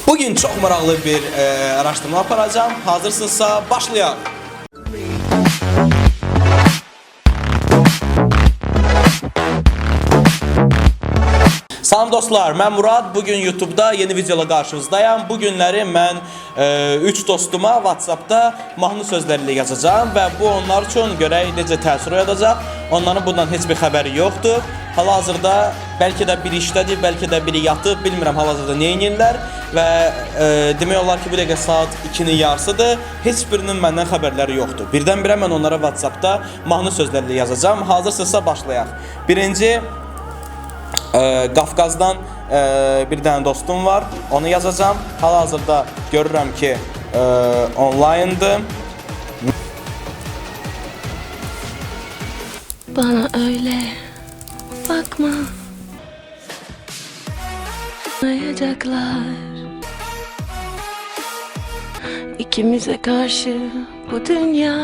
Bugün çok maraqlı bir araştırma aparacağım. Hazırsınızsa başlayalım. Salam dostlar, mən Murad. Bugün YouTube'da yeni videola qarşınızdayım. Bu günləri mən 3 dostuma WhatsApp'da mahnı sözləriyle yazacağım və bu onlar üçün görək necə təsir oyadacaq. Onların bundan heç bir xəbəri yoxdur. Hal-hazırda bəlkə də biri işlədir, bəlkə də biri yatıb, bilmirəm hal-hazırda nə edirlər və demək olar ki, bu dəqiqə saat 2-nin yarısıdır. Heç birinin məndən xəbərləri yoxdur. Birdən-birə mən onlara WhatsApp'da mahnı sözləriyle yazacağım. Hazırsınızsa başlayaq. Birinci Qafqazdan bir dənə dostum var, onu yazacağım. Hal-hazırda görürəm ki, online'dır. Bana öyle bakma, anlayacaklar. İkimize karşı bu dünya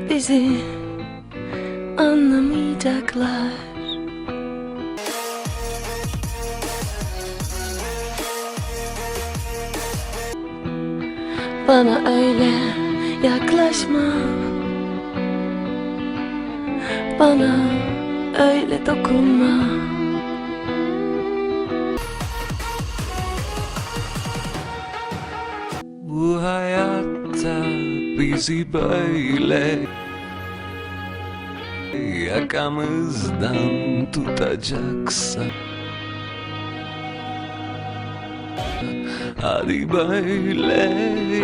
bizi anlamayacaklar. Bana öyle yaklaşma, bana öyle dokunma. Bu hayatta bizi böyle yakamızdan tutacaksa, hadi böyle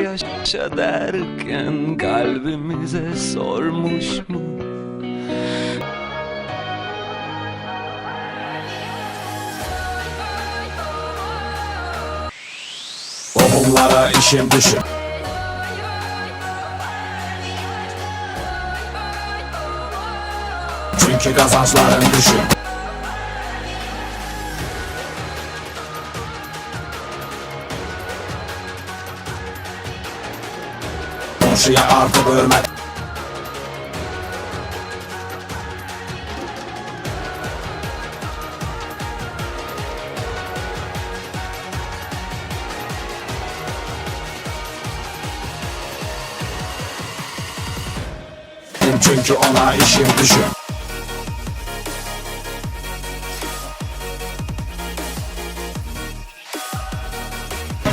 yaşa derken kalbimize sormuş mu? Tohumlara işim düşün. Çünkü kazançların düşün. Komşuya artık örme. Çünkü ona işim düşün.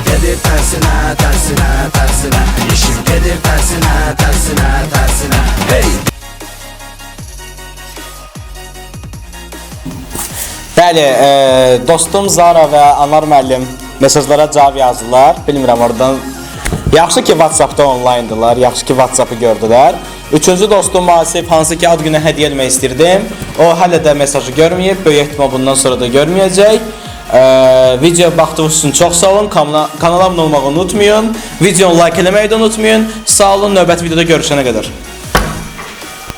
Gelir tersine, tersine, tersine. İşim gelir tersine, tersine, tersine. Hey! Bəli, dostum Zara və Anar müəllim mesajlara cavab yazdılar. Bilmirəm oradan. Yaxşı ki WhatsApp'da online'dılar, yaxşı ki WhatsApp'ı gördülər. Üçüncü dostum Asif, hansı ki ad günə hədiyyə etmək istirdim. O hələ də mesajı görməyib, böyük ehtimal bundan sonra da görməyəcək. Videoya baxdığınız üçün çox sağ olun. Kanala abunə olmağı unutmayın. Videonu like eləməyi də unutmayın. Sağ olun, növbəti videoda görüşənə qədər.